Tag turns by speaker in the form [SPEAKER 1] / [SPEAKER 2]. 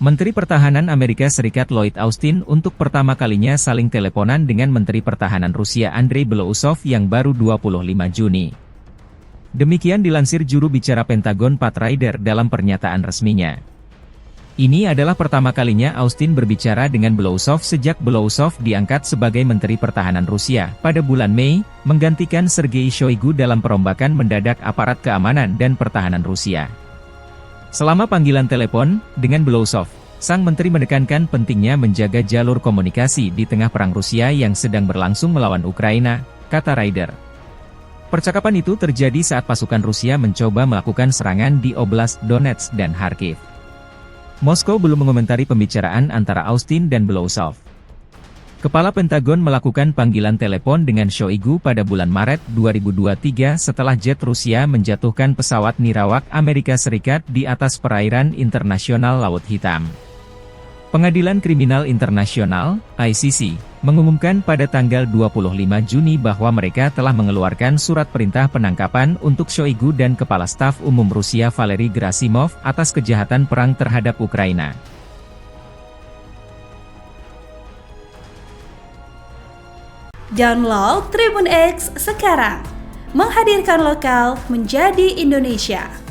[SPEAKER 1] Menteri Pertahanan Amerika Serikat Lloyd Austin untuk pertama kalinya saling teleponan dengan Menteri Pertahanan Rusia Andrei Belousov yang baru 25 Juni. Demikian dilansir juru bicara Pentagon Pat Ryder dalam pernyataan resminya. Ini adalah pertama kalinya Austin berbicara dengan Belousov sejak Belousov diangkat sebagai Menteri Pertahanan Rusia pada bulan Mei, menggantikan Sergei Shoigu dalam perombakan mendadak aparat keamanan dan pertahanan Rusia. Selama panggilan telepon dengan Belousov, sang menteri menekankan pentingnya menjaga jalur komunikasi di tengah perang Rusia yang sedang berlangsung melawan Ukraina, kata Ryder. Percakapan itu terjadi saat pasukan Rusia mencoba melakukan serangan di Oblast Donetsk dan Kharkiv. Moskow belum mengomentari pembicaraan antara Austin dan Belousov. Kepala Pentagon melakukan panggilan telepon dengan Shoigu pada bulan Maret 2023 setelah jet Rusia menjatuhkan pesawat nirawak Amerika Serikat di atas perairan internasional Laut Hitam. Pengadilan Kriminal Internasional, ICC, mengumumkan pada tanggal 25 Juni bahwa mereka telah mengeluarkan surat perintah penangkapan untuk Shoigu dan Kepala Staf Umum Rusia Valery Gerasimov atas kejahatan perang terhadap Ukraina.
[SPEAKER 2] Download Tribun X sekarang, menghadirkan lokal menjadi Indonesia.